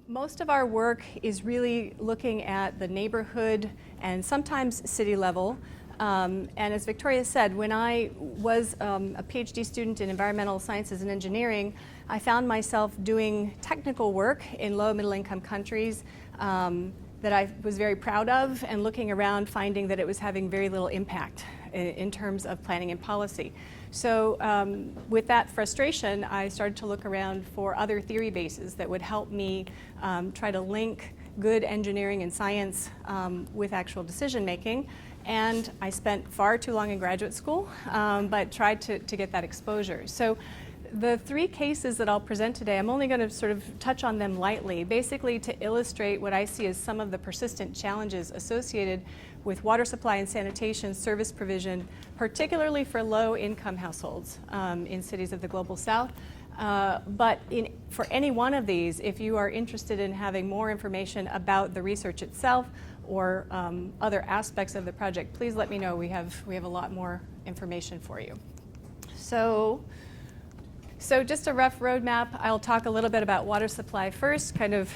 Most of our work is really looking at the neighborhood and sometimes city level. And as Victoria said, when I was a PhD student in environmental sciences and engineering, I found myself doing technical work in low middle income countries that I was very proud of, and looking around finding that it was having very little impact in terms of planning and policy. So with that frustration, I started to look around for other theory bases that would help me try to link good engineering and science with actual decision making. And I spent far too long in graduate school, but tried to get that exposure. So the three cases that I'll present today, I'm only going to sort of touch on them lightly, basically to illustrate what I see as some of the persistent challenges associated with water supply and sanitation service provision, particularly for low-income households in cities of the Global South. But for any one of these, if you are interested in having more information about the research itself or other aspects of the project, please let me know. We have a lot more information for you. So just a rough roadmap. I'll talk a little bit about water supply first, kind of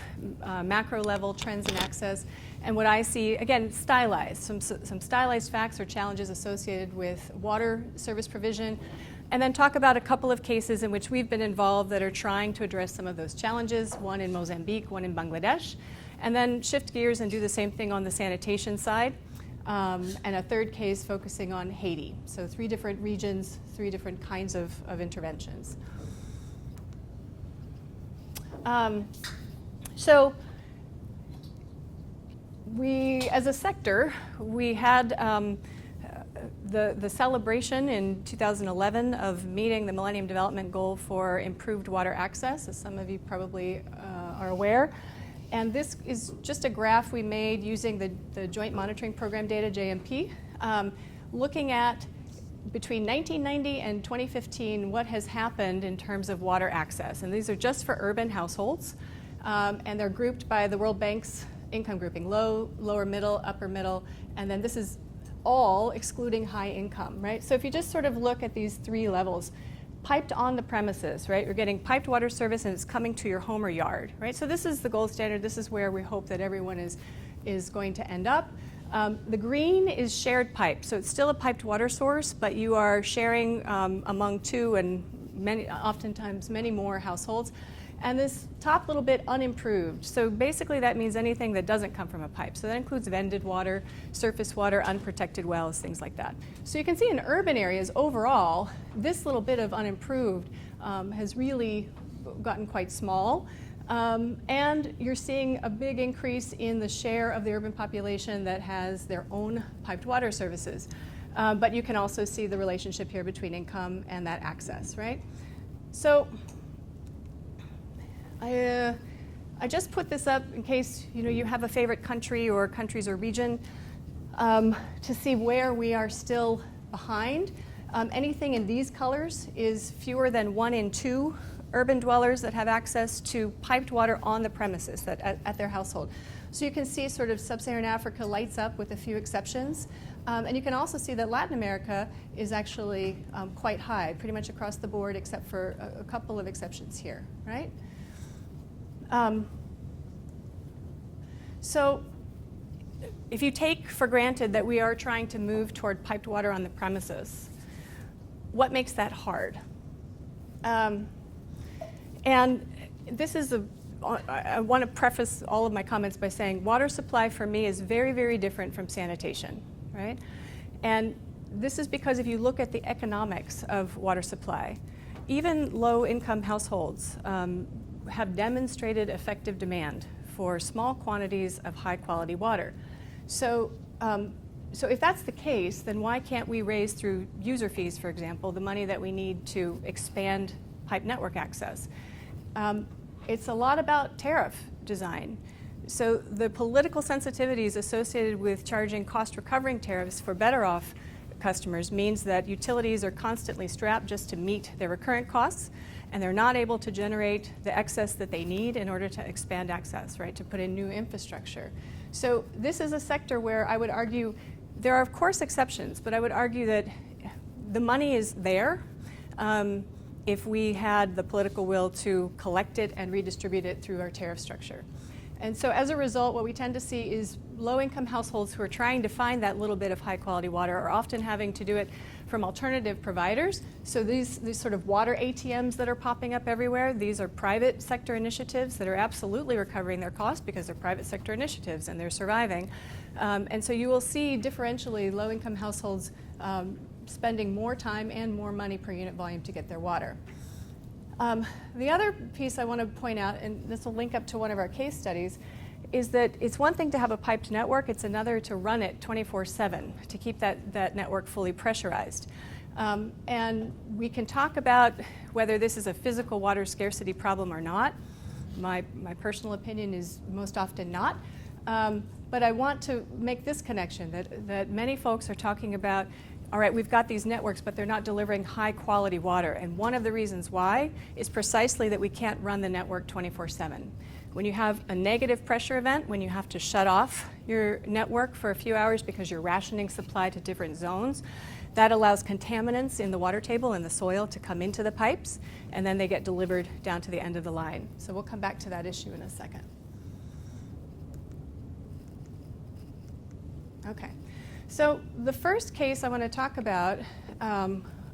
macro level trends and access, and what I see, again, stylized, some stylized facts or challenges associated with water service provision, and then talk about a couple of cases in which we've been involved that are trying to address some of those challenges, one in Mozambique, one in Bangladesh, and then shift gears and do the same thing on the sanitation side. And a third case focusing on Haiti. So 3 different regions, 3 different kinds of interventions. So we, as a sector, we had the celebration in 2011 of meeting the Millennium Development Goal for improved water access, as some of you probably are aware. And this is just a graph we made using the Joint Monitoring Program data, JMP, looking at between 1990 and 2015 what has happened in terms of water access. And these are just for urban households, and they're grouped by the World Bank's income grouping, low, lower middle, upper middle, and then this is all excluding high income, right? So if you just sort of look at these 3 levels, piped on the premises, right? You're getting piped water service and it's coming to your home or yard, right? So this is the gold standard. This is where we hope that everyone is going to end up. The green is shared pipe. So it's still a piped water source, but you are sharing among 2 and oftentimes many more households. And this top little bit, unimproved. So basically that means anything that doesn't come from a pipe. So that includes vended water, surface water, unprotected wells, things like that. So you can see in urban areas overall, this little bit of unimproved has really gotten quite small. And you're seeing a big increase in the share of the urban population that has their own piped water services. But you can also see the relationship here between income and that access, right? So I just put this up in case you have a favorite country or countries or region to see where we are still behind. Anything in these colors is fewer than 1 in 2 urban dwellers that have access to piped water on the premises at their household. So you can see sort of sub-Saharan Africa lights up with a few exceptions. And you can also see that Latin America is actually quite high, pretty much across the board except for a couple of exceptions here, right? So if you take for granted that we are trying to move toward piped water on the premises, what makes that hard? And this is I want to preface all of my comments by saying water supply for me is very, very different from sanitation, right? And this is because if you look at the economics of water supply, even low-income households have demonstrated effective demand for small quantities of high-quality water. So if that's the case, then why can't we raise through user fees, for example, the money that we need to expand pipe network access? It's a lot about tariff design. So the political sensitivities associated with charging cost-recovering tariffs for better-off customers means that utilities are constantly strapped just to meet their recurrent costs, and they're not able to generate the excess that they need in order to expand access, right, to put in new infrastructure. So this is a sector where I would argue, there are of course exceptions, but I would argue that the money is there. if we had the political will to collect it and redistribute it through our tariff structure. And so as a result, what we tend to see is low-income households who are trying to find that little bit of high-quality water are often having to do it from alternative providers. So these sort of water ATMs that are popping up everywhere, these are private sector initiatives that are absolutely recovering their costs because they're private sector initiatives and they're surviving. And so you will see differentially low-income households spending more time and more money per unit volume to get their water. The other piece I want to point out, and this will link up to one of our case studies, is that it's one thing to have a piped network, it's another to run it 24/7, to keep that network fully pressurized. And we can talk about whether this is a physical water scarcity problem or not. My personal opinion is most often not. But I want to make this connection, that many folks are talking about, all right, we've got these networks, but they're not delivering high quality water. And one of the reasons why is precisely that we can't run the network 24/7. When you have a negative pressure event, when you have to shut off your network for a few hours because you're rationing supply to different zones, that allows contaminants in the water table and the soil to come into the pipes, and then they get delivered down to the end of the line. So we'll come back to that issue in a second. Okay. So the first case I want to talk about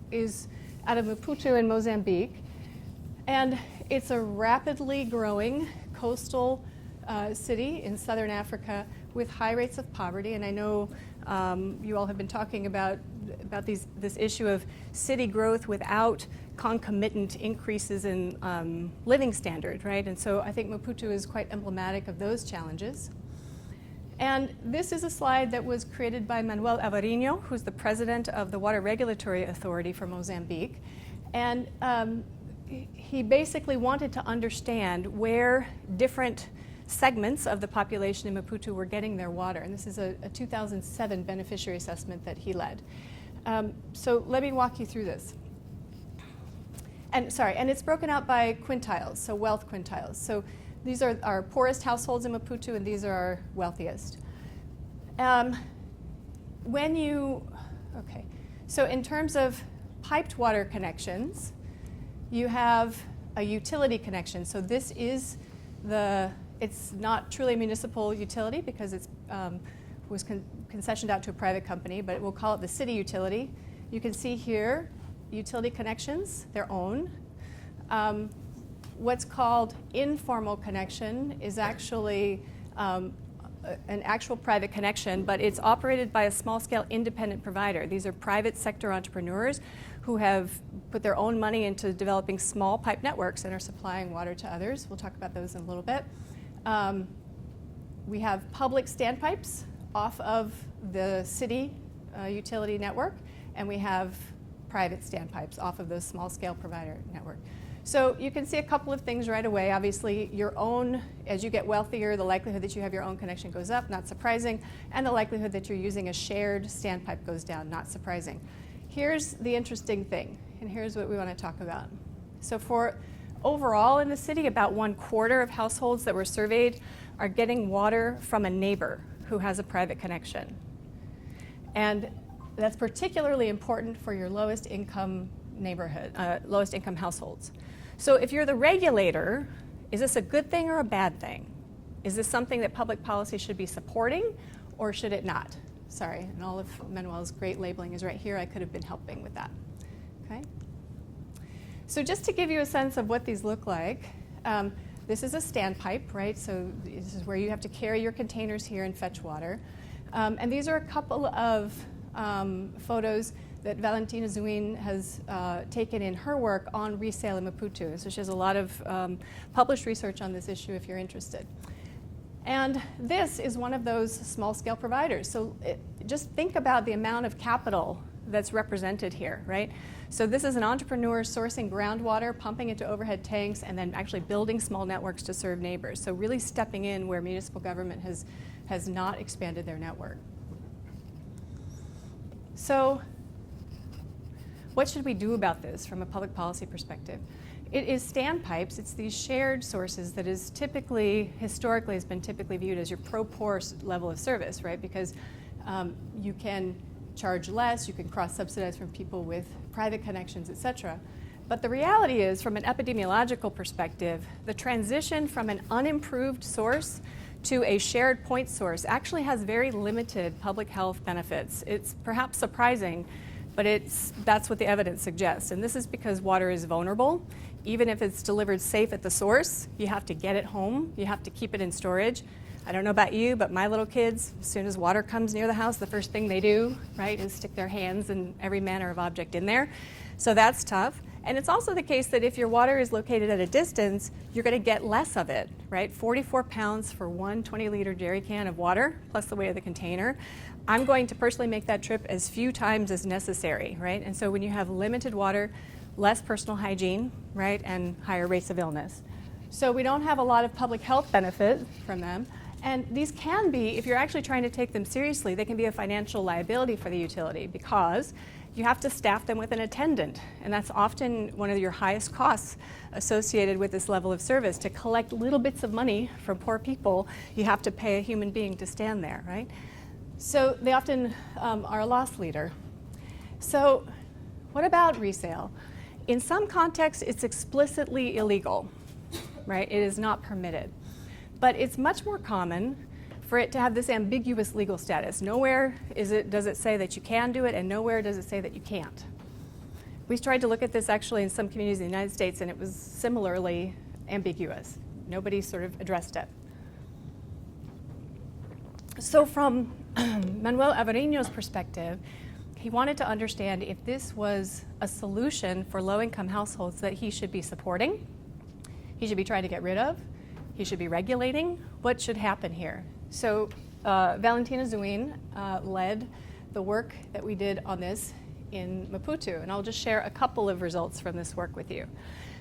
is out of Maputo in Mozambique. And it's a rapidly growing coastal city in southern Africa with high rates of poverty. And I know you all have been talking about this issue of city growth without concomitant increases in living standard, right? And so I think Maputo is quite emblematic of those challenges. And this is a slide that was created by Manuel Alvarinho, who's the president of the Water Regulatory Authority for Mozambique. And he basically wanted to understand where different segments of the population in Maputo were getting their water. And this is a 2007 beneficiary assessment that he led. So let me walk you through this. And it's broken out by quintiles, so wealth quintiles. So these are our poorest households in Maputo, and these are our wealthiest. So in terms of piped water connections, you have a utility connection. So this is it's not truly a municipal utility because it was concessioned out to a private company, but we'll call it the city utility. You can see here utility connections, their own. What's called informal connection is actually an actual private connection, but it's operated by a small-scale independent provider. These are private sector entrepreneurs who have put their own money into developing small pipe networks and are supplying water to others. We'll talk about those in a little bit. We have public standpipes off of the city utility network, and we have private standpipes off of the small-scale provider network. So you can see a couple of things right away. Obviously, your own, as you get wealthier, the likelihood that you have your own connection goes up, not surprising, and the likelihood that you're using a shared standpipe goes down, not surprising. Here's the interesting thing, and here's what we want to talk about. So for overall in the city, about 1/4 of households that were surveyed are getting water from a neighbor who has a private connection. And that's particularly important for your lowest income lowest income households. So if you're the regulator, is this a good thing or a bad thing? Is this something that public policy should be supporting, or should it not? Sorry, and all of Manuel's great labeling is right here. I could have been helping with that. Okay. So just to give you a sense of what these look like, this is a standpipe, right? So this is where you have to carry your containers here and fetch water. And these are a couple of photos that Valentina Zuin has taken in her work on Resale in Maputo. So she has a lot of published research on this issue if you're interested. And this is one of those small-scale providers. So just think about the amount of capital that's represented here, right? So this is an entrepreneur sourcing groundwater, pumping into overhead tanks, and then actually building small networks to serve neighbors. So really stepping in where municipal government has not expanded their network. So what should we do about this from a public policy perspective? It is standpipes. It's these shared sources that is typically, historically, has been typically viewed as your pro-poor level of service, right? Because you can charge less, you can cross-subsidize from people with private connections, et cetera. But the reality is, from an epidemiological perspective, the transition from an unimproved source to a shared point source actually has very limited public health benefits. It's perhaps surprising, but that's what the evidence suggests. And this is because water is vulnerable. Even if it's delivered safe at the source, you have to get it home, you have to keep it in storage. I don't know about you, but my little kids, as soon as water comes near the house, the first thing they do, right, is stick their hands and every manner of object in there. So that's tough. And it's also the case that if your water is located at a distance, you're going to get less of it, right? 44 pounds for one 20-liter jerry can of water, plus the weight of the container. I'm going to personally make that trip as few times as necessary, right? And so when you have limited water, less personal hygiene, right, and higher rates of illness. So we don't have a lot of public health benefit from them. And these can be, if you're actually trying to take them seriously, they can be a financial liability for the utility because you have to staff them with an attendant. And that's often one of your highest costs associated with this level of service. To collect little bits of money from poor people, you have to pay a human being to stand there, right? So they often are a loss leader. So what about resale? In some contexts, it's explicitly illegal, right? It is not permitted. But it's much more common for it to have this ambiguous legal status. Nowhere does it say that you can do it, and nowhere does it say that you can't. We tried to look at this actually in some communities in the United States, and it was similarly ambiguous. Nobody sort of addressed it. So from Manuel Averiño's perspective, he wanted to understand if this was a solution for low-income households that he should be supporting, he should be trying to get rid of, he should be regulating. What should happen here? So Valentina Zuin led the work that we did on this in Maputo, and I'll just share a couple of results from this work with you.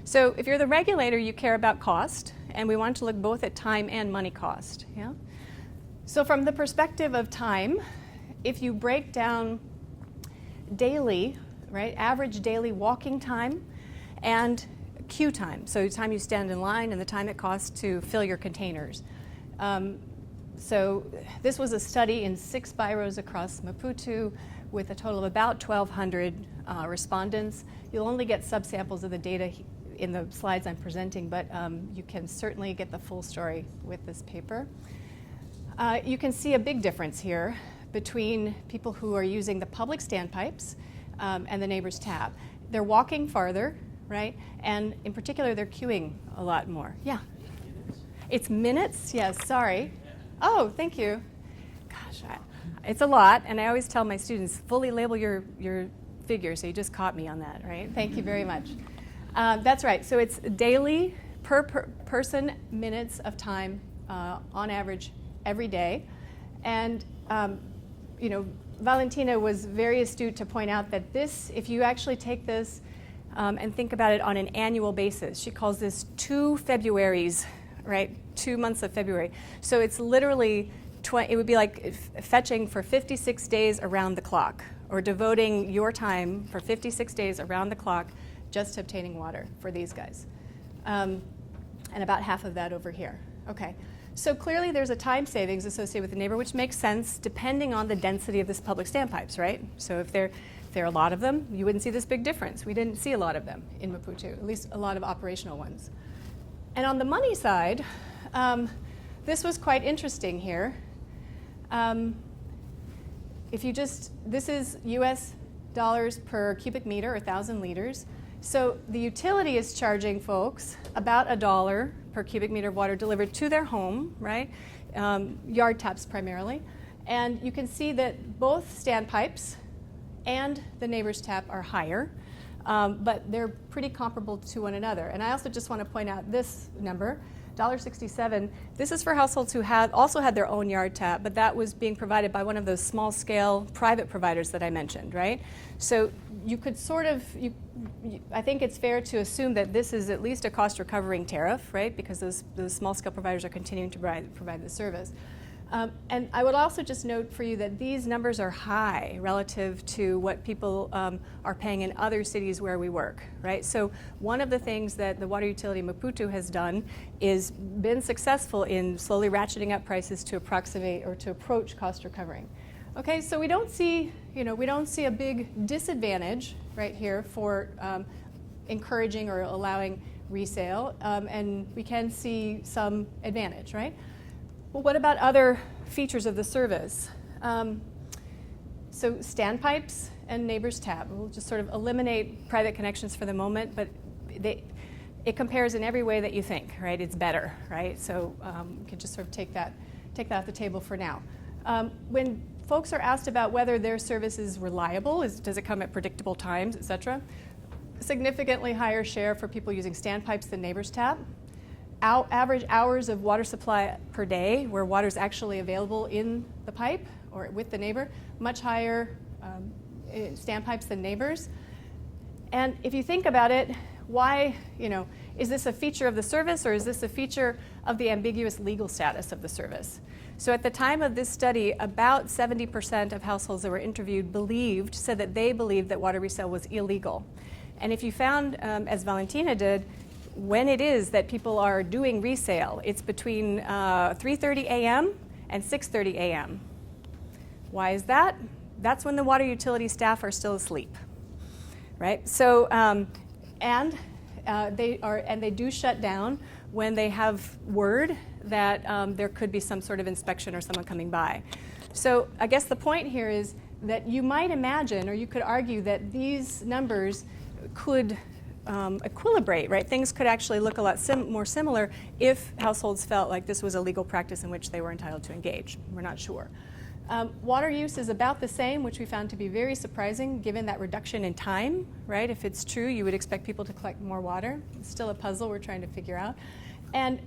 So if you're the regulator, you care about cost, and we want to look both at time and money cost. Yeah? So from the perspective of time, if you break down daily, right, average daily walking time and queue time, so the time you stand in line and the time it costs to fill your containers. So this was a study in 6 byros across Maputo with a total of about 1,200 respondents. You'll only get subsamples of the data in the slides I'm presenting, but you can certainly get the full story with this paper. You can see a big difference here between people who are using the public standpipes and the neighbor's tap. They're walking farther, right? And in particular, they're queuing a lot more. Yeah? It's minutes? Yes, sorry. Oh, thank you. Gosh, it's a lot, and I always tell my students, fully label your figure, so you just caught me on that, right? Thank you very much. That's right, so it's daily per person minutes of time on average every day. And you know, Valentina was very astute to point out that this, if you actually take this and think about it on an annual basis, she calls this 2 Februaries, right? 2 months of February. So it's literally, it would be like fetching for 56 days around the clock, or devoting your time for 56 days around the clock just to obtaining water for these guys. And about half of that over here. Okay. So clearly there's a time savings associated with the neighbor, which makes sense depending on the density of this public standpipes, right? So if there are a lot of them, you wouldn't see this big difference. We didn't see a lot of them in Maputo, at least a lot of operational ones. And on the money side, this was quite interesting here. This is US dollars per cubic meter, or 1,000 liters. So the utility is charging folks about $1 per cubic meter of water delivered to their home, right? Yard taps primarily. And you can see that both standpipes and the neighbor's tap are higher, but they're pretty comparable to one another. And I also just want to point out this number, $1.67. This is for households who also had their own yard tap, but that was being provided by one of those small-scale private providers that I mentioned, right? So you could sort of, I think it's fair to assume that this is at least a cost-recovering tariff, right? Because those small-scale providers are continuing to provide the service. And I would also just note for you that these numbers are high relative to what people are paying in other cities where we work, right? So one of the things that the water utility Maputo has done is been successful in slowly ratcheting up prices to approximate or to approach cost recovering. Okay, so we don't see a big disadvantage right here for encouraging or allowing resale, and we can see some advantage, right? Well, what about other features of the service? So Standpipes and Neighbors Tab. We'll just sort of eliminate private connections for the moment, but it compares in every way that you think, right? It's better, right? So you can just sort of take that off the table for now. When folks are asked about whether their service is reliable, does it come at predictable times, et cetera, significantly higher share for people using Standpipes than Neighbors Tab. Average hours of water supply per day where water is actually available in the pipe or with the neighbor, much higher Standpipes than Neighbors. And if you think about it, why, is this a feature of the service or is this a feature of the ambiguous legal status of the service? So at the time of this study, about 70% of households that were interviewed said that they believed that water resale was illegal. And if you found, as Valentina did, when it is that people are doing resale, it's between 3:30 a.m. and 6:30 a.m. Why is that? That's when the water utility staff are still asleep, right? So, they do shut down when they have word that there could be some sort of inspection or someone coming by. So I guess the point here is that you might imagine, or you could argue, that these numbers could equilibrate, right? Things could actually look a lot more similar if households felt like this was a legal practice in which they were entitled to engage. We're not sure. Water use is about the same, which we found to be very surprising given that reduction in time, right? If it's true, you would expect people to collect more water. It's still a puzzle we're trying to figure out. And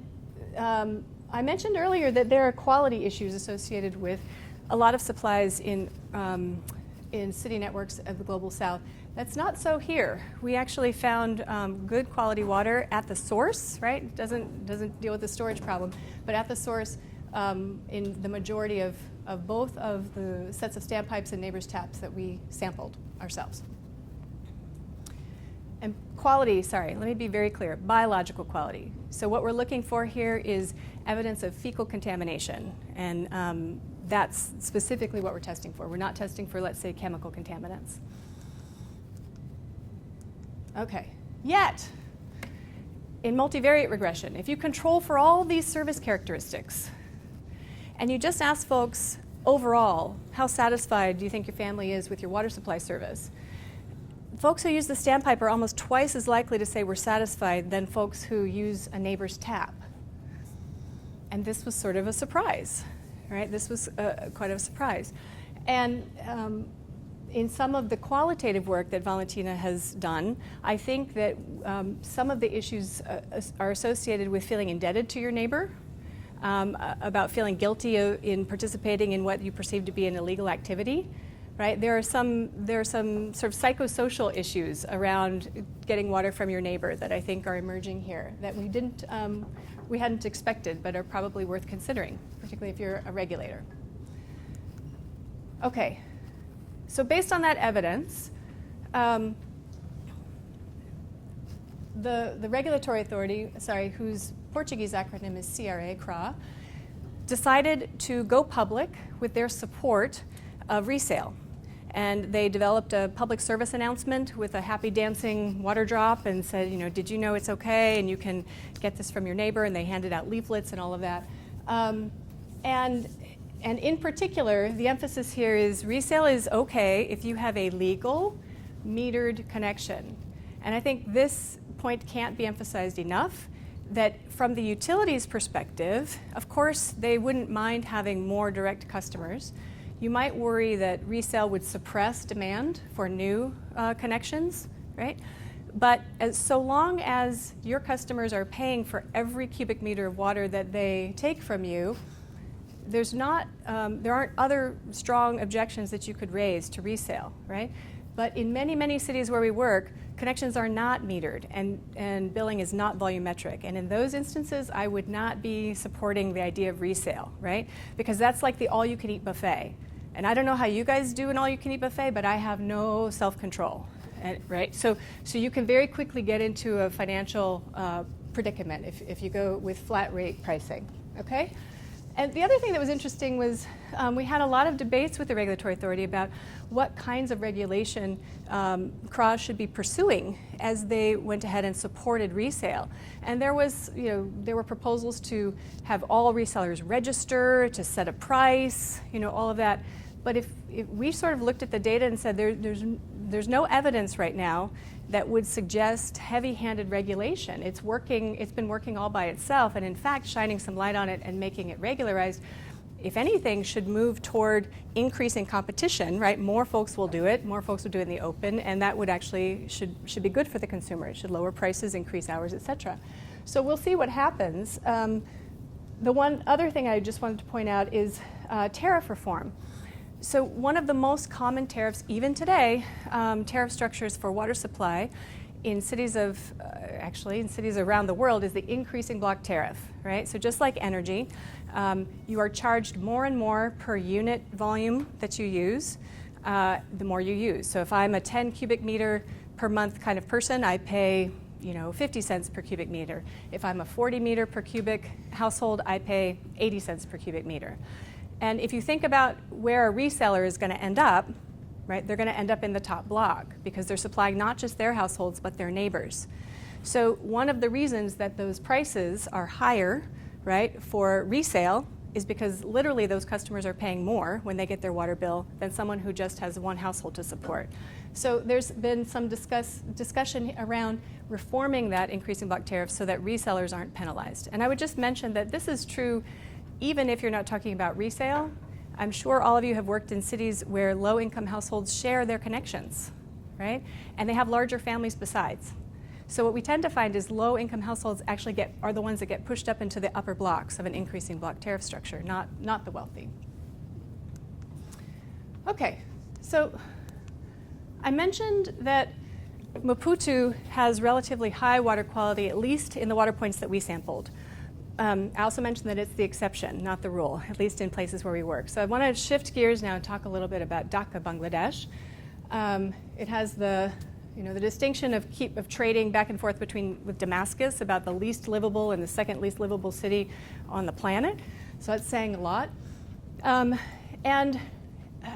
I mentioned earlier that there are quality issues associated with a lot of supplies in city networks of the Global South. That's not so here. We actually found good quality water at the source, right? It doesn't deal with the storage problem, but at the source in the majority of both of the sets of Standpipes and Neighbors Taps that we sampled ourselves. And quality, let me be very clear, biological quality. So what we're looking for here is evidence of fecal contamination, and that's specifically what we're testing for. We're not testing for, let's say, chemical contaminants. Okay, yet, in multivariate regression, if you control for all these service characteristics, and you just ask folks overall, how satisfied do you think your family is with your water supply service? Folks who use the Standpipe are almost twice as likely to say we're satisfied than folks who use a neighbor's tap. And this was sort of a surprise, right? This was quite a surprise. And in some of the qualitative work that Valentina has done, I think that some of the issues are associated with feeling indebted to your neighbor, about feeling guilty in participating in what you perceive to be an illegal activity, right? There are some sort of psychosocial issues around getting water from your neighbor that I think are emerging here that we hadn't expected, but are probably worth considering, particularly if you're a regulator. Okay, so based on that evidence, the regulatory authority, whose Portuguese acronym is CRA, decided to go public with their support of resale. And they developed a public service announcement with a happy dancing water drop and said, did you know it's okay and you can get this from your neighbor? And they handed out leaflets and all of that. And in particular, the emphasis here is resale is okay if you have a legal metered connection. And I think this point can't be emphasized enough, that from the utilities perspective, of course, they wouldn't mind having more direct customers. You might worry that resale would suppress demand for new connections, right? But so long as your customers are paying for every cubic meter of water that they take from you, there aren't other strong objections that you could raise to resale, right? But in many, many cities where we work, connections are not metered and billing is not volumetric. And in those instances, I would not be supporting the idea of resale, right? Because that's like the all-you-can-eat buffet. And I don't know how you guys do an all-you-can-eat buffet, but I have no self-control, right? So you can very quickly get into a financial predicament if you go with flat rate pricing, okay? And the other thing that was interesting was we had a lot of debates with the regulatory authority about what kinds of regulation CRAWs should be pursuing as they went ahead and supported resale. And there were proposals to have all resellers register, to set a price, all of that. But if we sort of looked at the data and said there's no evidence right now that would suggest heavy-handed regulation. It's been working all by itself, and in fact, shining some light on it and making it regularized, if anything, should move toward increasing competition, right? More folks will do it, more folks will do it in the open, and that would actually should be good for the consumer. It should lower prices, increase hours, et cetera. So we'll see what happens. The one other thing I just wanted to point out is tariff reform. So one of the most common tariffs, even today, tariff structures for water supply in cities around the world is the increasing block tariff, right? So just like energy, you are charged more and more per unit volume that you use, the more you use. So if I'm a 10 cubic meter per month kind of person, I pay 50 cents per cubic meter. If I'm a 40 meter per cubic household, I pay 80 cents per cubic meter. And if you think about where a reseller is going to end up, right, they're going to end up in the top block because they're supplying not just their households but their neighbors. So one of the reasons that those prices are higher, right, for resale is because literally those customers are paying more when they get their water bill than someone who just has one household to support. So there's been some discussion around reforming that increasing block tariff so that resellers aren't penalized. And I would just mention that this is true even if you're not talking about resale. I'm sure all of you have worked in cities where low-income households share their connections, right? And they have larger families besides. So what we tend to find is low-income households actually are the ones that get pushed up into the upper blocks of an increasing block tariff structure, not the wealthy. Okay, so I mentioned that Maputo has relatively high water quality, at least in the water points that we sampled. I also mentioned that it's the exception, not the rule, at least in places where we work. So I want to shift gears now and talk a little bit about Dhaka, Bangladesh. It has the distinction of trading back and forth with Damascus about the least livable and the second least livable city on the planet. So that's saying a lot. And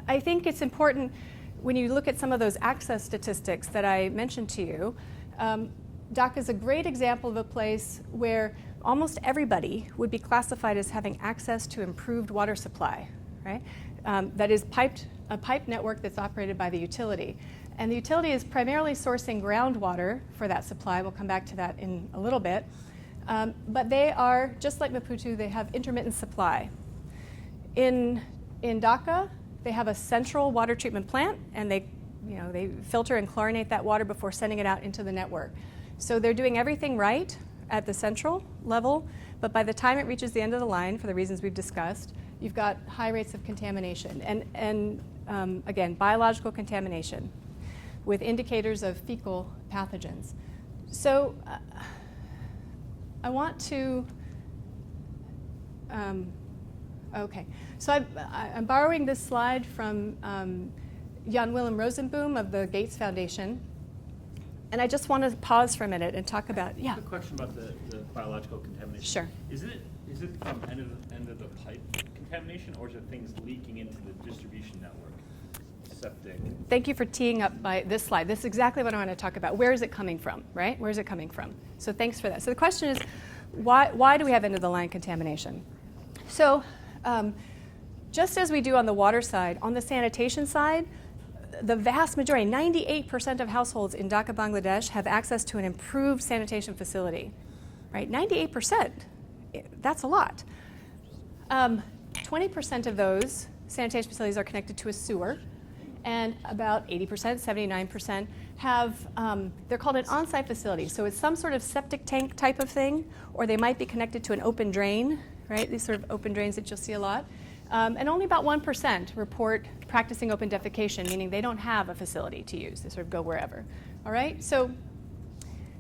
I think it's important when you look at some of those access statistics that I mentioned to you. Dhaka is a great example of a place where almost everybody would be classified as having access to improved water supply, right? That is a piped network that's operated by the utility. And the utility is primarily sourcing groundwater for that supply. We'll come back to that in a little bit. But they are, just like Maputo, they have intermittent supply. In Dhaka, they have a central water treatment plant, and they filter and chlorinate that water before sending it out into the network. So they're doing everything right at the central level, but by the time it reaches the end of the line, for the reasons we've discussed, you've got high rates of contamination and again, biological contamination with indicators of fecal pathogens. So I want to, okay. So I'm borrowing this slide from Jan Willem Rosenboom of the Gates Foundation. And I just want to pause for a minute and talk about, I have a question about the biological contamination. Sure. Is it from end of the pipe contamination, or is it things leaking into the distribution network? Septic. Thank you for teeing up this slide. This is exactly what I want to talk about. Where is it coming from, right? Where is it coming from? So thanks for that. So the question is, why do we have end of the line contamination? So just as we do on the water side, on the sanitation side, the vast majority, 98% of households in Dhaka, Bangladesh, have access to an improved sanitation facility, right? 98%, that's a lot. 20% of those sanitation facilities are connected to a sewer, and about 80%, 79% have, they're called an on-site facility. So it's some sort of septic tank type of thing, or they might be connected to an open drain, right? These sort of open drains that you'll see a lot. And only about 1% report practicing open defecation, meaning they don't have a facility to use. They sort of go wherever. All right? So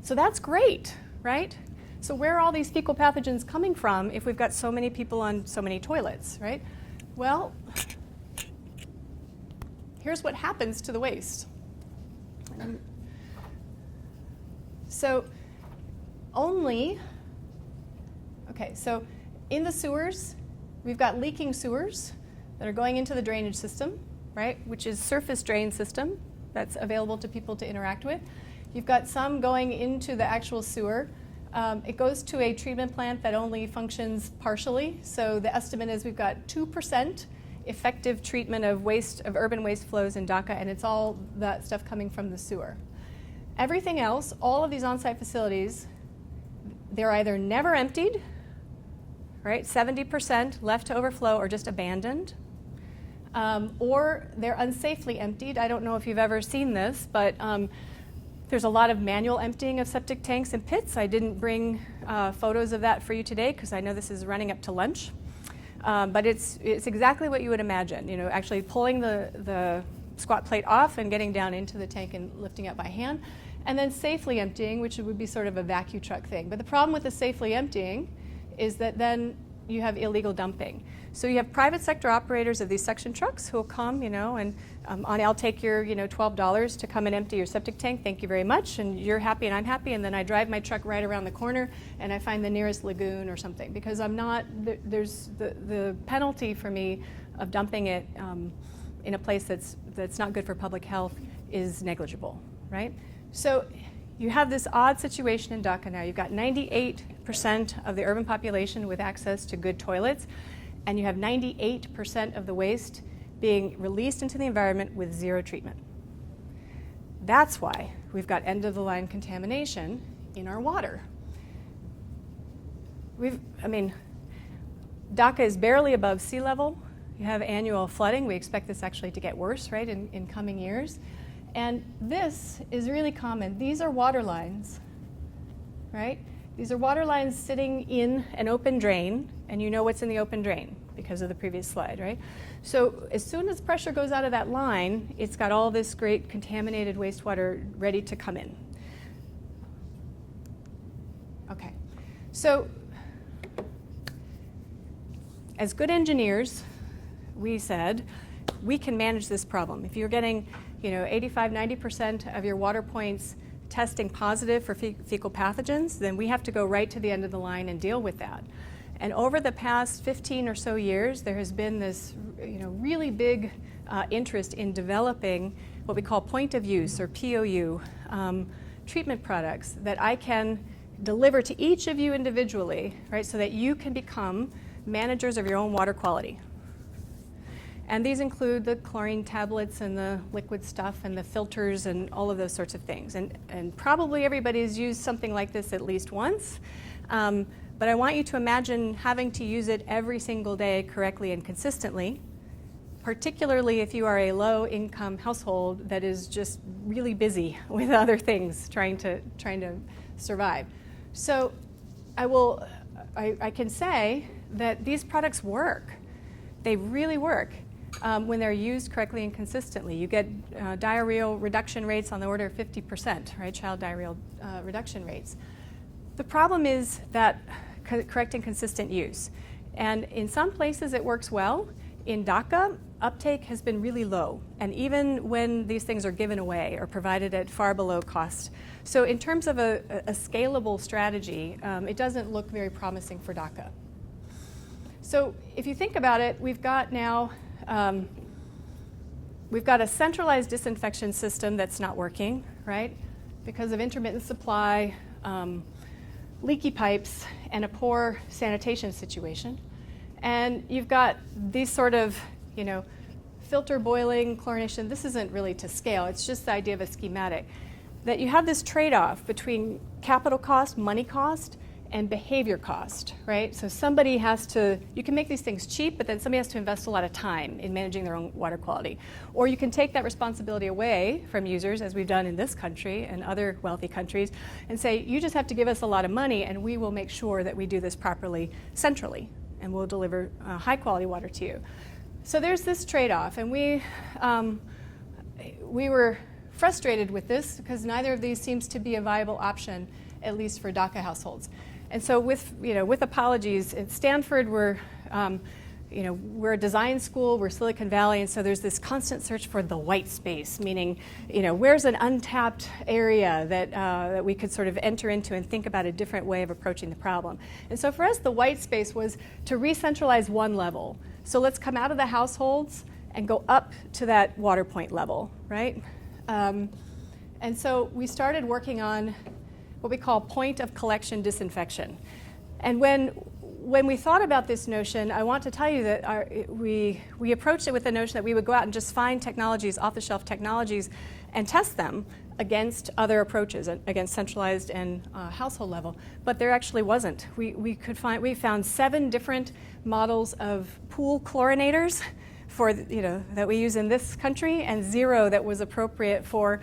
that's great, right? So where are all these fecal pathogens coming from if we've got so many people on so many toilets, right? Well, here's what happens to the waste. So in the sewers, we've got leaking sewers that are going into the drainage system, right, which is surface drain system that's available to people to interact with. You've got some going into the actual sewer. It goes to a treatment plant that only functions partially. So the estimate is we've got 2% effective treatment of urban waste flows in Dhaka, and it's all that stuff coming from the sewer. Everything else, all of these on-site facilities, they're either never emptied, right, 70% left to overflow or just abandoned, or they're unsafely emptied. I don't know if you've ever seen this, but there's a lot of manual emptying of septic tanks and pits. I didn't bring photos of that for you today because I know this is running up to lunch. But it's exactly what you would imagine, you know, actually pulling the squat plate off and getting down into the tank and lifting up by hand, and then safely emptying, which would be sort of a vacuum truck thing. But the problem with the safely emptying is that then you have illegal dumping. So you have private sector operators of these suction trucks who will come, you know, and I'll take your, you know, $12 to come and empty your septic tank. Thank you very much. And you're happy and I'm happy. And then I drive my truck right around the corner and I find the nearest lagoon or something because I'm not, there's the penalty for me of dumping it in a place that's not good for public health is negligible, right? So you have this odd situation in Dhaka now. You've got 98% of the urban population with access to good toilets, and you have 98% of the waste being released into the environment with zero treatment. That's why we've got end-of-the-line contamination in our water. Dhaka is barely above sea level. You have annual flooding. We expect this actually to get worse, right, in coming years. And this is really common. These are water lines, right? These are water lines sitting in an open drain, and you know what's in the open drain because of the previous slide, right? So as soon as pressure goes out of that line, it's got all this great contaminated wastewater ready to come in. Okay, so as good engineers, we said, we can manage this problem. If you're getting, you know, 85, 90% of your water points testing positive for fecal pathogens, then we have to go right to the end of the line and deal with that. And over the past 15 or so years, there has been this, you know, really big interest in developing what we call point of use, or POU, treatment products that I can deliver to each of you individually, right, so that you can become managers of your own water quality. And these include the chlorine tablets and the liquid stuff and the filters and all of those sorts of things. And probably everybody's used something like this at least once. But I want you to imagine having to use it every single day correctly and consistently, particularly if you are a low-income household that is just really busy with other things trying to survive. So I can say that these products work. They really work when they're used correctly and consistently. You get diarrheal reduction rates on the order of 50%, right? Child diarrheal reduction rates. The problem is that correct and consistent use. And in some places it works well. In Dhaka, uptake has been really low, and even when these things are given away or provided at far below cost. So in terms of a scalable strategy, it doesn't look very promising for Dhaka. So if you think about it, we've got now, we've got a centralized disinfection system that's not working, right? Because of intermittent supply, leaky pipes, and a poor sanitation situation. And you've got these sort of, you know, filter boiling, chlorination. This isn't really to scale. It's just the idea of a schematic. That you have this trade-off between capital cost, money cost, and behavior cost, right? So somebody has to, you can make these things cheap, but then somebody has to invest a lot of time in managing their own water quality. Or you can take that responsibility away from users, as we've done in this country and other wealthy countries, and say, you just have to give us a lot of money and we will make sure that we do this properly centrally, and we'll deliver high quality water to you. So there's this trade-off, and we were frustrated with this because neither of these seems to be a viable option, at least for Dhaka households. And so with apologies, at Stanford we're we're a design school, we're Silicon Valley, and so there's this constant search for the white space, meaning, where's an untapped area that we could sort of enter into and think about a different way of approaching the problem. And so for us, the white space was to re-centralize one level. So let's come out of the households and go up to that water point level, right? And so we started working on what we call point of collection disinfection. And when we thought about this notion, I want to tell you that we approached it with the notion that we would go out and just find technologies, off-the-shelf technologies, and test them against other approaches, against centralized and household level. But there actually wasn't. We found 7 different models of pool chlorinators that we use in this country, and 0 that was appropriate for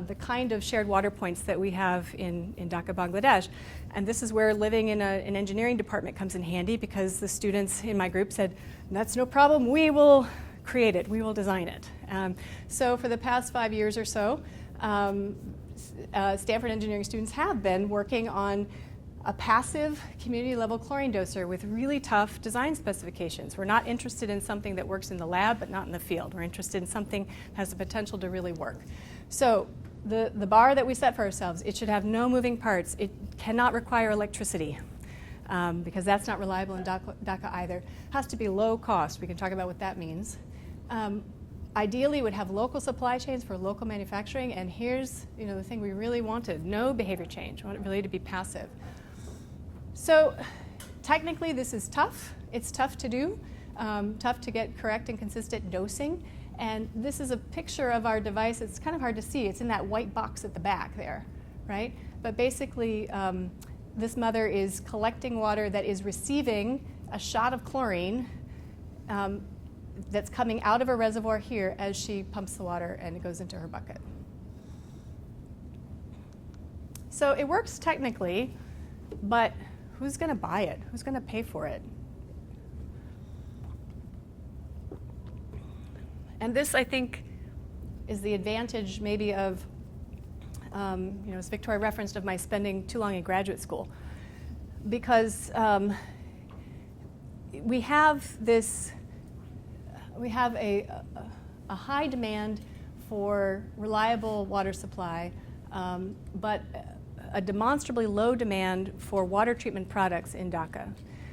the kind of shared water points that we have in Dhaka, Bangladesh. And this is where living in an engineering department comes in handy, because the students in my group said, that's no problem, we will create it, we will design it. So for the past 5 years or so, Stanford engineering students have been working on a passive community-level chlorine doser with really tough design specifications. We're not interested in something that works in the lab but not in the field. We're interested in something that has the potential to really work. So the bar that we set for ourselves, it should have no moving parts. It cannot require electricity, because that's not reliable in Dhaka either. It has to be low cost. We can talk about what that means. Ideally, it would have local supply chains for local manufacturing, and here's the thing we really wanted: no behavior change. We want it really to be passive. So technically, this is tough. It's tough to do, tough to get correct and consistent dosing. And this is a picture of our device. It's kind of hard to see. It's in that white box at the back there, right? But basically, this mother is collecting water that is receiving a shot of chlorine that's coming out of a reservoir here as she pumps the water and it goes into her bucket. So it works technically, but who's going to buy it? Who's going to pay for it? And this, I think, is the advantage maybe of, as Victoria referenced, of my spending too long in graduate school. Because we have a high demand for reliable water supply, but a demonstrably low demand for water treatment products in Dhaka.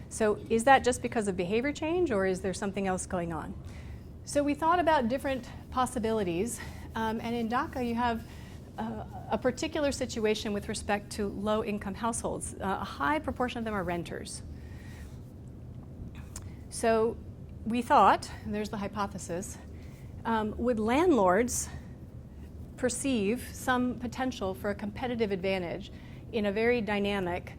So is that just because of behavior change, or is there something else going on? So we thought about different possibilities, and in Dhaka you have a particular situation with respect to low-income households. A high proportion of them are renters. So we thought, and there's the hypothesis, would landlords perceive some potential for a competitive advantage in a very dynamic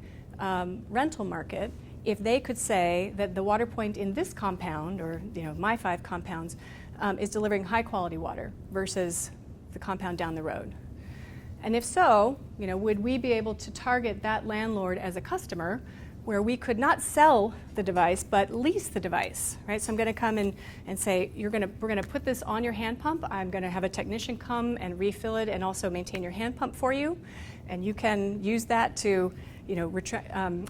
rental market if they could say that the water point in this compound, or my 5 compounds, is delivering high quality water versus the compound down the road? And if so, would we be able to target that landlord as a customer where we could not sell the device but lease the device, right? So I'm going to come in and say, we're going to put this on your hand pump. I'm going to have a technician come and refill it and also maintain your hand pump for you, and you can use that to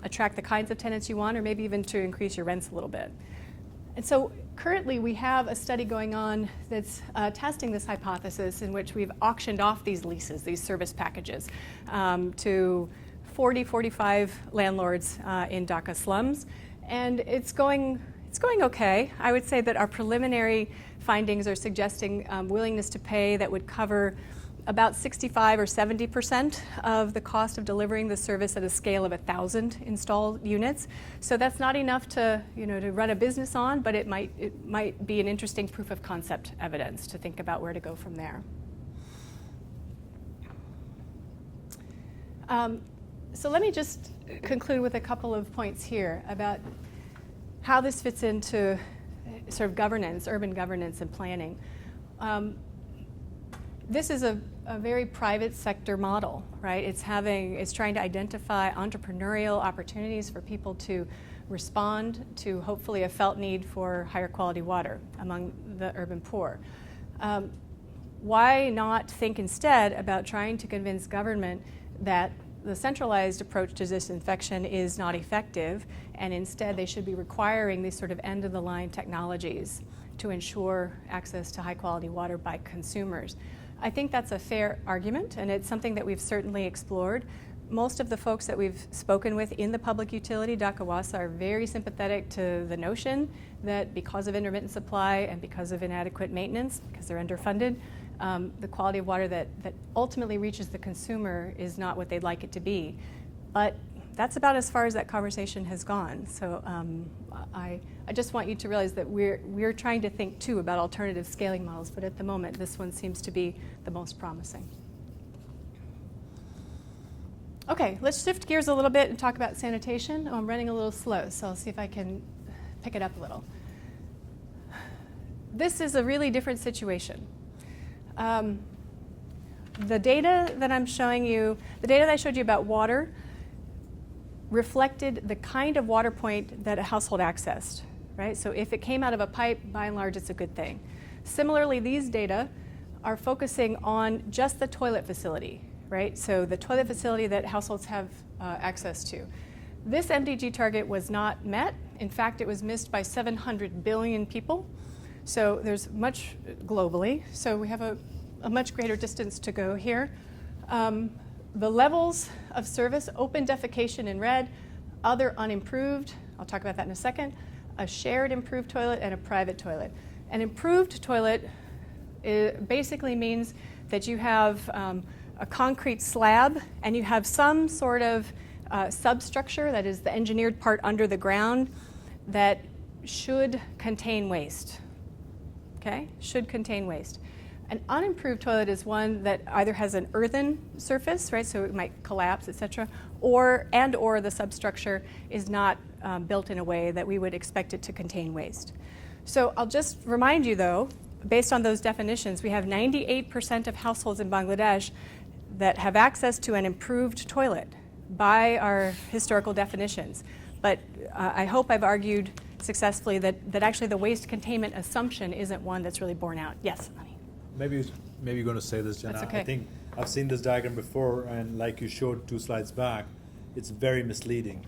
attract the kinds of tenants you want, or maybe even to increase your rents a little bit. And so currently we have a study going on that's testing this hypothesis, in which we've auctioned off these leases, these service packages, to 45 landlords in Dhaka slums, and it's going okay. I would say that our preliminary findings are suggesting willingness to pay that would cover about 65 or 70% of the cost of delivering the service at a scale of 1,000 installed units. So that's not enough to run a business on, but it might be an interesting proof of concept evidence to think about where to go from there. So let me just conclude with a couple of points here about how this fits into sort of governance, urban governance and planning. This is a very private sector model, right? It's trying to identify entrepreneurial opportunities for people to respond to hopefully a felt need for higher quality water among the urban poor. Why not think instead about trying to convince government that the centralized approach to disinfection is not effective, and instead they should be requiring these sort of end-of-the-line technologies to ensure access to high-quality water by consumers. I think that's a fair argument, and it's something that we've certainly explored. Most of the folks that we've spoken with in the public utility, Dhaka are very sympathetic to the notion that because of intermittent supply and because of inadequate maintenance, because they're underfunded, the quality of water that ultimately reaches the consumer is not what they'd like it to be. But that's about as far as that conversation has gone. So I just want you to realize that we're trying to think too about alternative scaling models, but at the moment this one seems to be the most promising. Okay, let's shift gears a little bit and talk about sanitation. I'm running a little slow, so I'll see if I can pick it up a little. This is a really different situation. The data that I'm showing you, the data that I showed you about water reflected the kind of water point that a household accessed, right? So if it came out of a pipe, by and large, it's a good thing. Similarly, these data are focusing on just the toilet facility, right? So the toilet facility that households have access to. This MDG target was not met. In fact, it was missed by 700 billion people. So there's much globally. So we have a much greater distance to go here. The levels of service, open defecation in red, other unimproved, I'll talk about that in a second, a shared improved toilet and a private toilet. An improved toilet basically means that you have a concrete slab and you have some sort of substructure, that is the engineered part under the ground, that should contain waste. Okay, should contain waste. An unimproved toilet is one that either has an earthen surface, right, so it might collapse, etc., or the substructure is not built in a way that we would expect it to contain waste. So I'll just remind you, though, based on those definitions, we have 98% of households in Bangladesh that have access to an improved toilet by our historical definitions. But I hope I've argued successfully that actually the waste containment assumption isn't one that's really borne out. Yes, honey. Maybe you're going to say this, Jenna. That's okay. I think I've seen this diagram before, and like you showed 2 slides back, it's very misleading.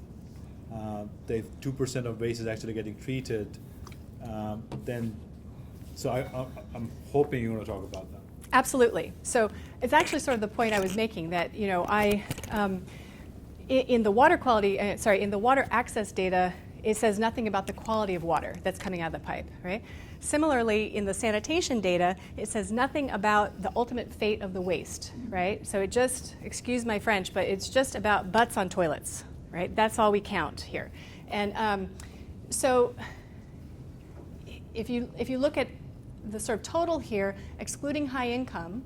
The 2% of waste is actually getting treated. So I'm hoping you're going to talk about that. Absolutely. So it's actually sort of the point I was making that, you know, in the water quality, in the water access data, it says nothing about the quality of water that's coming out of the pipe, right? Similarly, in the sanitation data, it says nothing about the ultimate fate of the waste, right? So it just, excuse my French, but it's just about butts on toilets, right? That's all we count here. And so if you look at the sort of total here, excluding high income,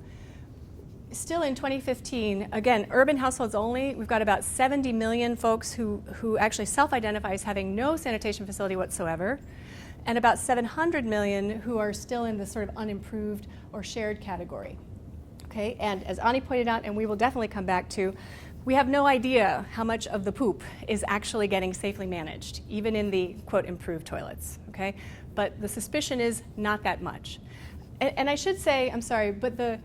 still in 2015, again, urban households only, we've got about 70 million folks who actually self-identify as having no sanitation facility whatsoever, and about 700 million who are still in the sort of unimproved or shared category. Okay, and as Ani pointed out, and we will definitely come back to, we have no idea how much of the poop is actually getting safely managed, even in the, quote, improved toilets, okay? But the suspicion is not that much. And I should say, I'm sorry, but the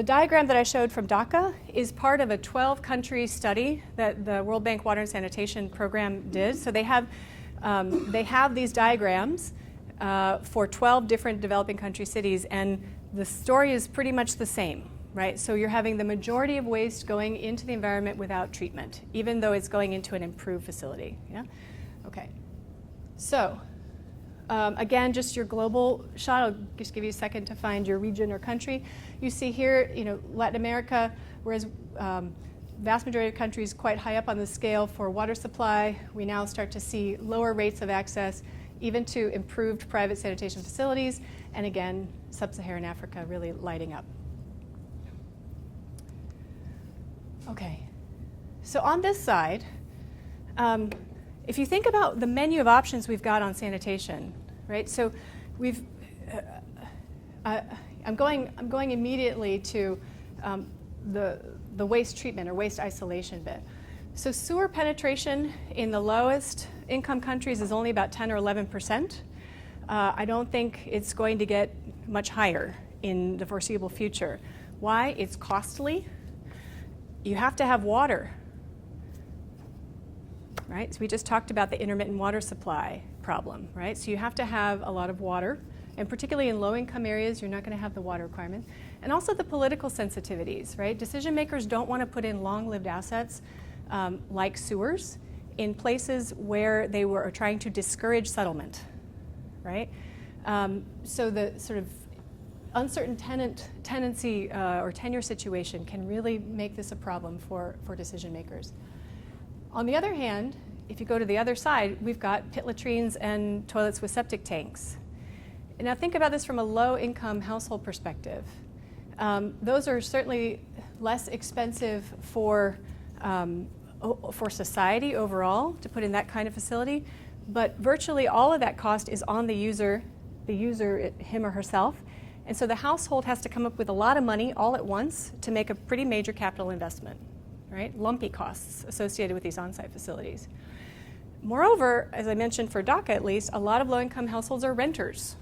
diagram that I showed from Dhaka is part of a 12-country study that the World Bank Water and Sanitation Program did. So they have these diagrams for 12 different developing country cities, and the story is pretty much the same, right? So you're having the majority of waste going into the environment without treatment, even though it's going into an improved facility, yeah? Okay, so again, just your global shot. I'll just give you a second to find your region or country. You see here, you know, Latin America, whereas vast majority of countries quite high up on the scale for water supply, we now start to see lower rates of access, even to improved private sanitation facilities, and again, sub-Saharan Africa really lighting up. Okay, so on this side, if you think about the menu of options we've got on sanitation, right? So we've, I'm going immediately to the waste treatment or waste isolation bit. So sewer penetration in the lowest income countries is only about 10 or 11%. I don't think it's going to get much higher in the foreseeable future. Why? It's costly. You have to have water, right? So we just talked about the intermittent water supply problem, right? So you have to have a lot of water, and particularly in low-income areas, you're not going to have the water requirement. And also the political sensitivities, right? Decision makers don't want to put in long-lived assets like sewers in places where they are trying to discourage settlement, right? So the sort of uncertain tenancy or tenure situation can really make this a problem for decision makers. On the other hand, if you go to the other side, we've got pit latrines and toilets with septic tanks. And now think about this from a low-income household perspective. Those are certainly less expensive for society overall to put in that kind of facility, but virtually all of that cost is on the user, him or herself. And so the household has to come up with a lot of money all at once to make a pretty major capital investment, right? Lumpy costs associated with these on-site facilities. Moreover, as I mentioned for Dhaka at least, a lot of low-income households are renters.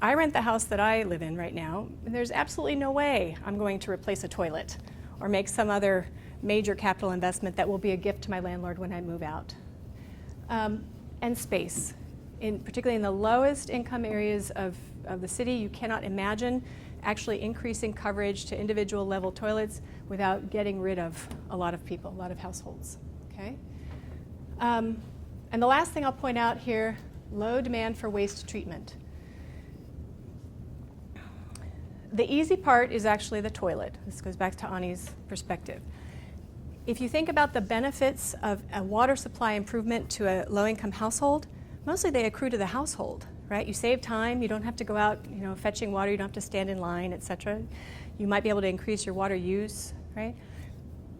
I rent the house that I live in right now, and there's absolutely no way I'm going to replace a toilet or make some other major capital investment that will be a gift to my landlord when I move out. And space. Particularly in the lowest income areas of the city, you cannot imagine actually increasing coverage to individual level toilets without getting rid of a lot of people, a lot of households. Okay? And the last thing I'll point out here, low demand for waste treatment. The easy part is actually the toilet. This goes back to Ani's perspective. If you think about the benefits of a water supply improvement to a low-income household, mostly they accrue to the household, right? You save time, you don't have to go out, fetching water, you don't have to stand in line, etc. You might be able to increase your water use, right?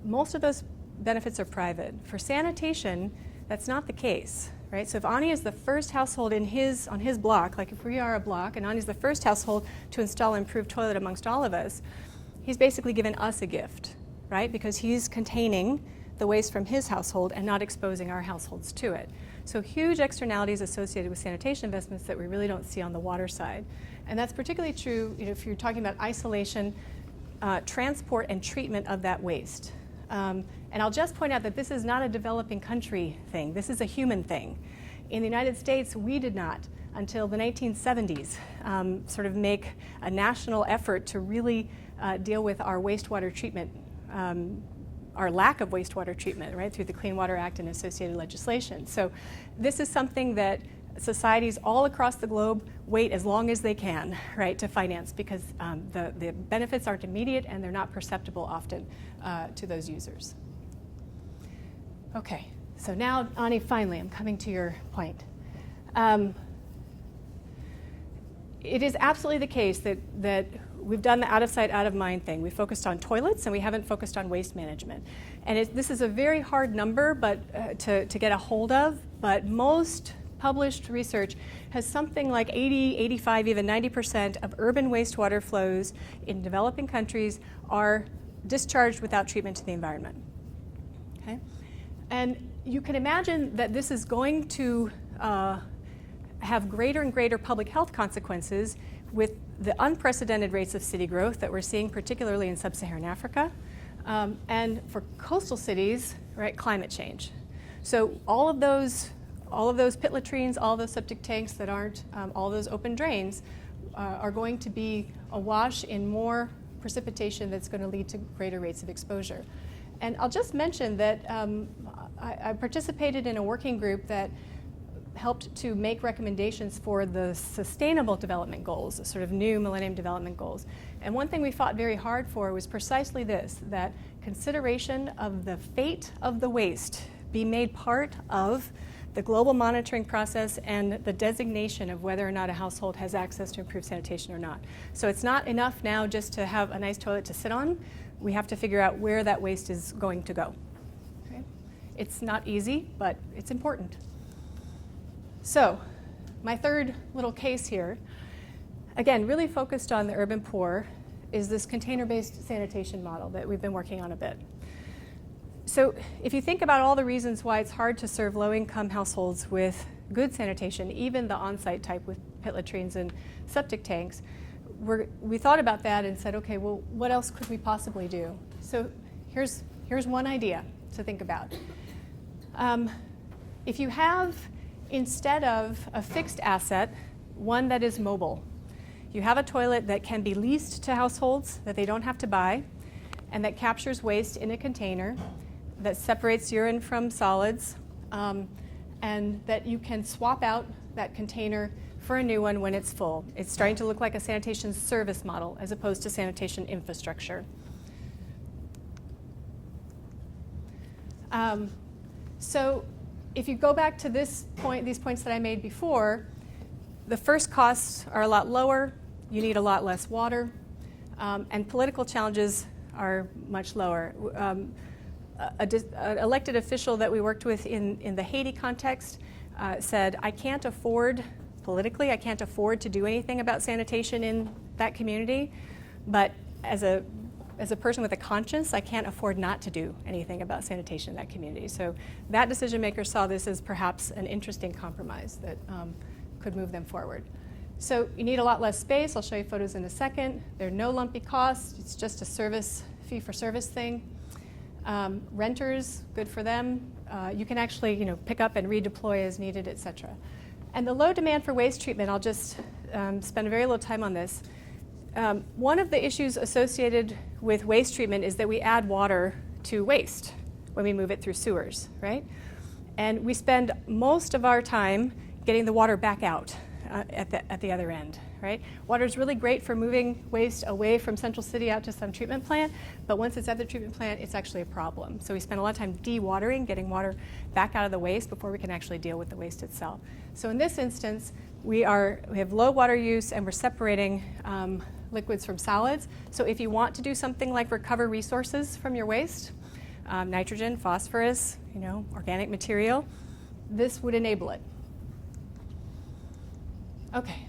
Most of those benefits are private. For sanitation, that's not the case, right? So if Ani is the first household on his block, like if we are a block, and Ani's the first household to install an improved toilet amongst all of us, he's basically given us a gift, right? Because he's containing the waste from his household and not exposing our households to it. So huge externalities associated with sanitation investments that we really don't see on the water side. And that's particularly true if you're talking about isolation, transport, and treatment of that waste. And I'll just point out that this is not a developing country thing. This is a human thing. In the United States, we did not, until the 1970s, sort of make a national effort to really deal with our wastewater treatment, our lack of wastewater treatment, right, through the Clean Water Act and associated legislation. So this is something that societies all across the globe wait as long as they can, right, to finance, because the benefits aren't immediate and they're not perceptible often to those users. Okay, so now, Ani, finally, I'm coming to your point. It is absolutely the case that we've done the out-of-sight, out-of-mind thing. We focused on toilets and we haven't focused on waste management. And this is a very hard number to get a hold of, but most published research has something like 80, 85, even 90% of urban wastewater flows in developing countries are discharged without treatment to the environment. Okay? And you can imagine that this is going to have greater and greater public health consequences with the unprecedented rates of city growth that we're seeing, particularly in sub-Saharan Africa, and for coastal cities, right, climate change. So all of those pit latrines, all those septic tanks that aren't, all those open drains are going to be awash in more precipitation that's going to lead to greater rates of exposure. And I'll just mention that I participated in a working group that helped to make recommendations for the Sustainable Development Goals, the sort of new Millennium Development Goals. And one thing we fought very hard for was precisely this, that consideration of the fate of the waste be made part of the global monitoring process and the designation of whether or not a household has access to improved sanitation or not. So it's not enough now just to have a nice toilet to sit on. We have to figure out where that waste is going to go. Okay? It's not easy, but it's important. So my third little case here, again, really focused on the urban poor, is this container-based sanitation model that we've been working on a bit. So if you think about all the reasons why it's hard to serve low-income households with good sanitation, even the on-site type with pit latrines and septic tanks, we thought about that and said, okay, well, what else could we possibly do? So here's here's one idea to think about. If you have, instead of a fixed asset, one that is mobile, you have a toilet that can be leased to households that they don't have to buy, and that captures waste in a container, that separates urine from solids, and that you can swap out that container for a new one when it's full. It's starting to look like a sanitation service model as opposed to sanitation infrastructure. So if you go back to this point, these points that I made before, the first costs are a lot lower, you need a lot less water, and political challenges are much lower. An elected official that we worked with in the Haiti context said, I can't afford, politically, I can't afford to do anything about sanitation in that community, but as a person with a conscience, I can't afford not to do anything about sanitation in that community. So that decision maker saw this as perhaps an interesting compromise that could move them forward. So you need a lot less space. I'll show you photos in a second. There are no lumpy costs. It's just a service, fee-for-service thing. Renters, good for them. You can actually, pick up and redeploy as needed, et cetera. And the low demand for waste treatment, I'll just spend very little time on this. One of the issues associated with waste treatment is that we add water to waste when we move it through sewers, right? And we spend most of our time getting the water back out at the other end, right? Water is really great for moving waste away from Central City out to some treatment plant, but once it's at the treatment plant, it's actually a problem. So we spend a lot of time dewatering, getting water back out of the waste before we can actually deal with the waste itself. So in this instance, we have low water use and we're separating liquids from solids. So if you want to do something like recover resources from your waste, nitrogen, phosphorus, organic material, this would enable it. Okay,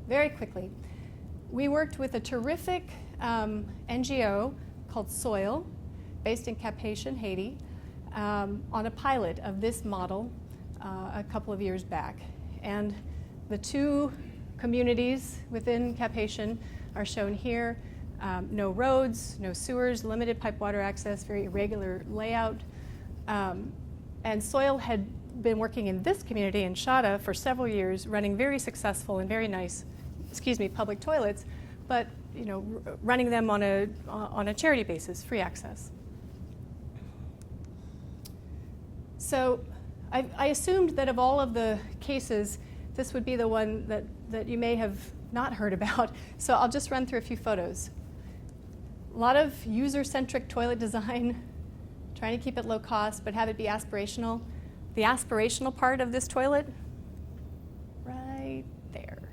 very quickly. We worked with a terrific NGO called Soil, based in Cap-Haïtien, Haiti, on a pilot of this model a couple of years back. And the two communities within Cap-Haïtien are shown here. No roads, no sewers, limited pipe water access, very irregular layout. And Soil had been working in this community in Shada for several years, running very successful and very nice, public toilets, but running them on a charity basis, free access. So I assumed that of all of the cases, this would be the one that you may have not heard about. So I'll just run through a few photos. A lot of user-centric toilet design, trying to keep it low cost, but have it be aspirational. The aspirational part of this toilet, right there.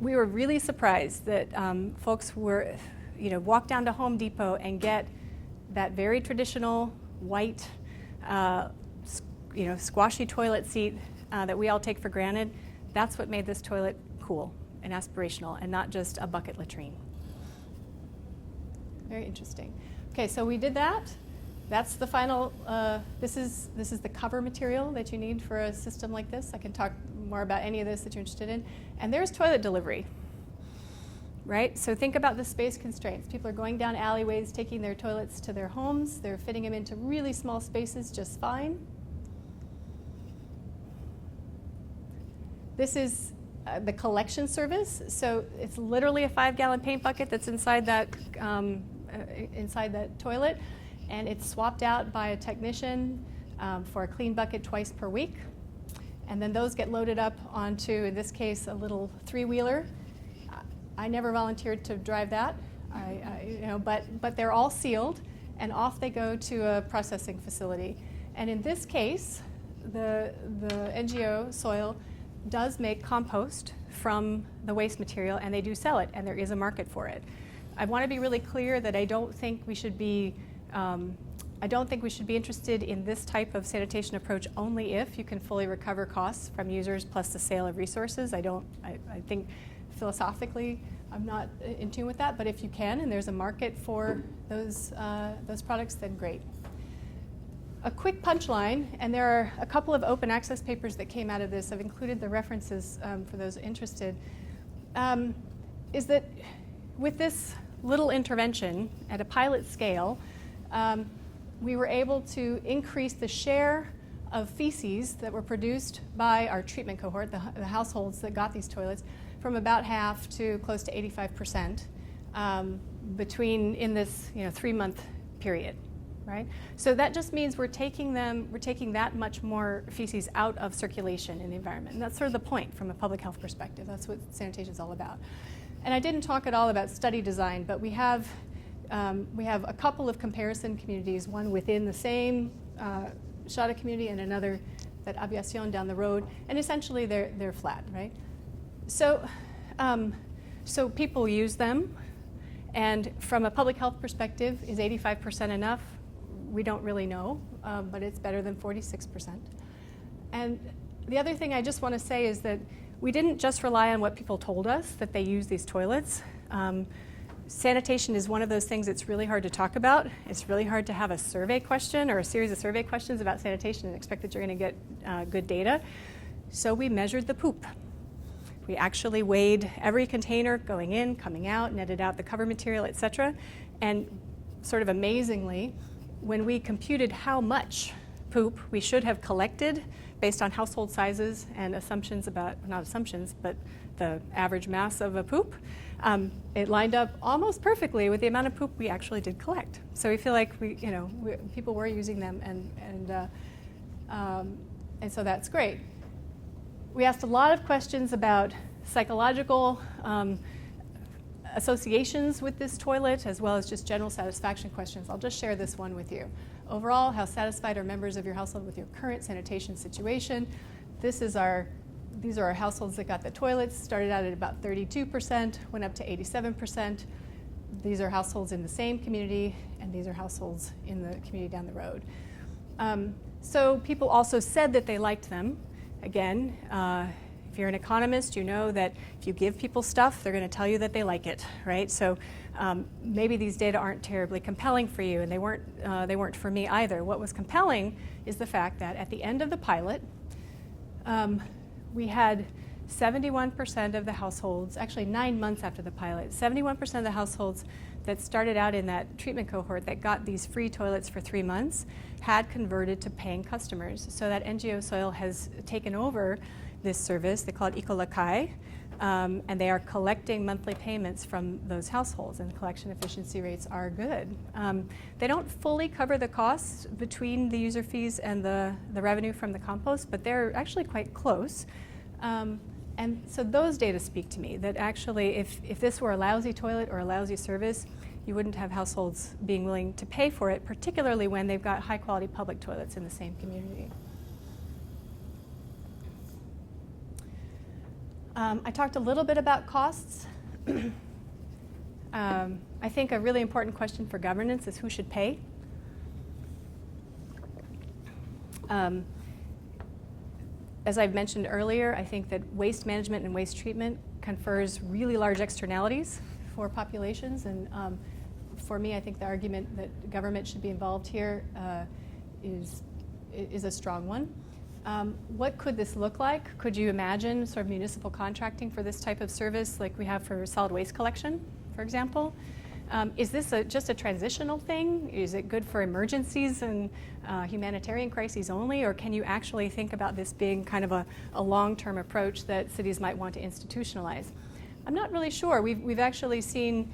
We were really surprised that folks were, walk down to Home Depot and get that very traditional white, squashy toilet seat that we all take for granted. That's what made this toilet cool and aspirational, and not just a bucket latrine. Very interesting. Okay, so we did that. That's the final, this is the cover material that you need for a system like this. I can talk more about any of this that you're interested in. And there's toilet delivery, right? So think about the space constraints. People are going down alleyways, taking their toilets to their homes. They're fitting them into really small spaces just fine. This is the collection service. So it's literally a 5-gallon paint bucket that's inside that toilet. And it's swapped out by a technician for a clean bucket twice per week. And then those get loaded up onto, in this case, a little 3-wheeler. I never volunteered to drive that, but they're all sealed, and off they go to a processing facility. And in this case, the NGO Soil does make compost from the waste material, and they do sell it, and there is a market for it. I want to be really clear that I don't think we should be interested in this type of sanitation approach only if you can fully recover costs from users plus the sale of resources. I think philosophically I'm not in tune with that, but if you can and there's a market for those products, then great. A quick punchline, and there are a couple of open access papers that came out of this. I've included the references for those interested, is that with this little intervention at a pilot scale, we were able to increase the share of feces that were produced by our treatment cohort, the households that got these toilets, from about half to close to 85% in this 3-month period, right? So that just means we're taking that much more feces out of circulation in the environment. And that's sort of the point from a public health perspective. That's what sanitation is all about. And I didn't talk at all about study design, but we have a couple of comparison communities, one within the same Shada community and another at Aviacion down the road, and essentially they're flat, right? So people use them, and from a public health perspective, is 85% enough? We don't really know, but it's better than 46%. And the other thing I just want to say is that we didn't just rely on what people told us that they use these toilets. Sanitation is one of those things that's really hard to talk about. It's really hard to have a survey question or a series of survey questions about sanitation and expect that you're going to get good data. So we measured the poop. We actually weighed every container going in, coming out, netted out the cover material, et cetera. And sort of amazingly, when we computed how much poop we should have collected based on household sizes and assumptions about, not assumptions, but the average mass of a poop, it lined up almost perfectly with the amount of poop we actually did collect. So we feel like people were using them, and so that's great. We asked a lot of questions about psychological associations with this toilet, as well as just general satisfaction questions. I'll just share this one with you. Overall, how satisfied are members of your household with your current sanitation situation? These are our households that got the toilets. Started out at about 32%, went up to 87%. These are households in the same community, and these are households in the community down the road. So people also said that they liked them. Again, if you're an economist, you know that if you give people stuff, they're going to tell you that they like it, right? So maybe these data aren't terribly compelling for you, and they weren't for me either. What was compelling is the fact that at the end of the pilot, we had 71% of the households, actually 9 months after the pilot, 71% of the households that started out in that treatment cohort that got these free toilets for 3 months had converted to paying customers. So that NGO Soil has taken over this service. They call it Ikolakai, and they are collecting monthly payments from those households, and the collection efficiency rates are good. They don't fully cover the costs between the user fees and the revenue from the compost, but they're actually quite close. And so those data speak to me that actually if this were a lousy toilet or a lousy service, you wouldn't have households being willing to pay for it, particularly when they've got high quality public toilets in the same community. I talked a little bit about costs. I think a really important question for governance is who should pay. As I've mentioned earlier, I think that waste management and waste treatment confers really large externalities for populations, and for me, I think the argument that government should be involved here is a strong one. What could this look like? Could you imagine sort of municipal contracting for this type of service like we have for solid waste collection, for example? Is this just a transitional thing? Is it good for emergencies and humanitarian crises only? Or can you actually think about this being kind of a long-term approach that cities might want to institutionalize? I'm not really sure. We've actually seen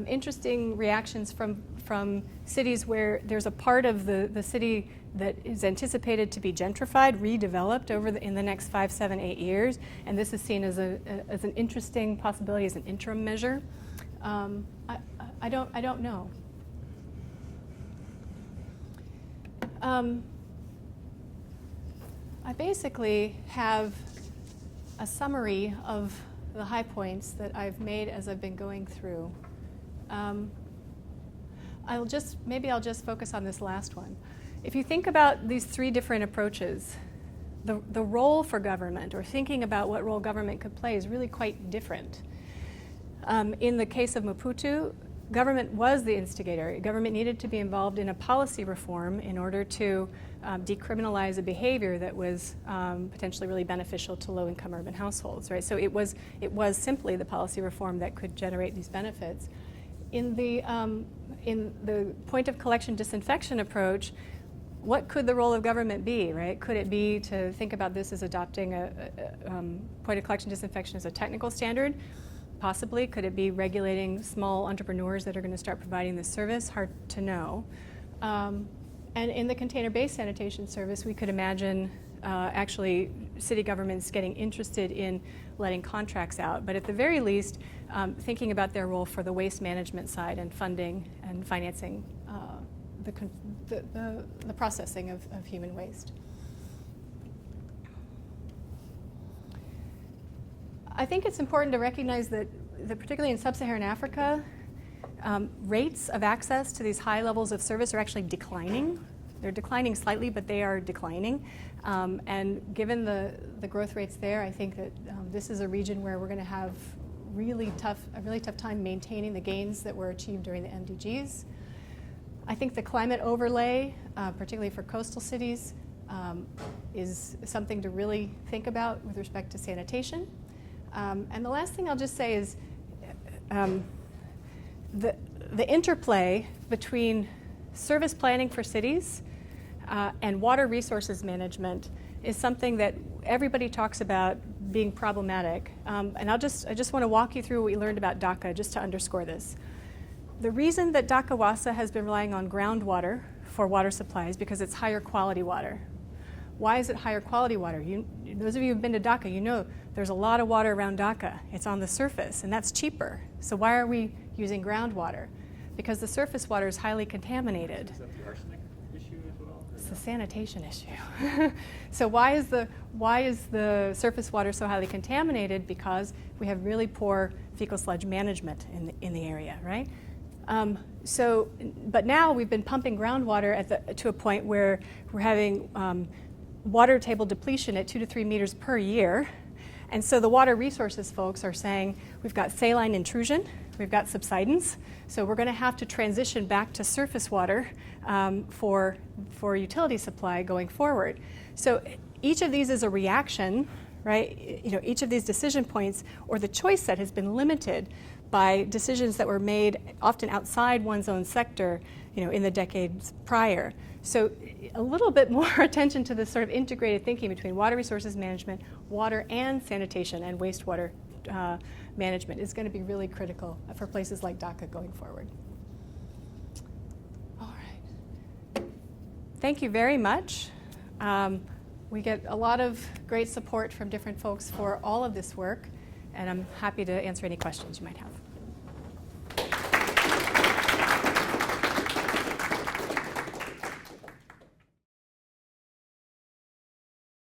interesting reactions from cities where there's a part of the city that is anticipated to be gentrified, redeveloped in the next 5, 7, 8 years, and this is seen as an interesting possibility, as an interim measure. I don't know. I basically have a summary of the high points that I've made as I've been going through. I'll just focus on this last one. If you think about these 3 different approaches, the role for government, or thinking about what role government could play, is really quite different. In the case of Maputo, government was the instigator. Government needed to be involved in a policy reform in order to decriminalize a behavior that was potentially really beneficial to low-income urban households, right? So it was simply the policy reform that could generate these benefits. in the point of collection disinfection approach, what could the role of government be, right? Could it be to think about this as adopting a point of collection disinfection as a technical standard? Possibly. Could it be regulating small entrepreneurs that are going to start providing this service? Hard to know. And in the container-based sanitation service, we could imagine actually city governments getting interested in letting contracts out, but at the very least, thinking about their role for the waste management side and funding and financing the processing of human waste. I think it's important to recognize that particularly in sub-Saharan Africa, rates of access to these high levels of service are actually declining. They're declining slightly, but they are declining. And given the growth rates there, I think that this is a region where we're going to have a really tough time maintaining the gains that were achieved during the MDGs. I think the climate overlay, particularly for coastal cities, is something to really think about with respect to sanitation. And the last thing I'll just say is the interplay between service planning for cities and water resources management is something that everybody talks about being problematic. And I just want to walk you through what we learned about Dhaka just to underscore this. The reason that Dhaka Wasa has been relying on groundwater for water supply is because it's higher quality water. Why is it higher quality water? Those of you who've been to Dhaka, you know there's a lot of water around Dhaka. It's on the surface, and that's cheaper. So why are we using groundwater? Because the surface water is highly contaminated. Is that the arsenic issue as well? It's the sanitation issue. So why is the surface water so highly contaminated? Because we have really poor fecal sludge management in the area, right? But now we've been pumping groundwater to a point where we're having water table depletion at 2 to 3 meters per year. And so the water resources folks are saying we've got saline intrusion, we've got subsidence, so we're going to have to transition back to surface water for utility supply going forward. So each of these is a reaction, right? You know, each of these decision points or the choice set has been limited by decisions that were made often outside one's own sector, you know, in the decades prior. So a little bit more attention to this sort of integrated thinking between water resources management, water and sanitation and wastewater management is going to be really critical for places like Dhaka going forward. All right. Thank you very much. We get a lot of great support from different folks for all of this work, and I'm happy to answer any questions you might have.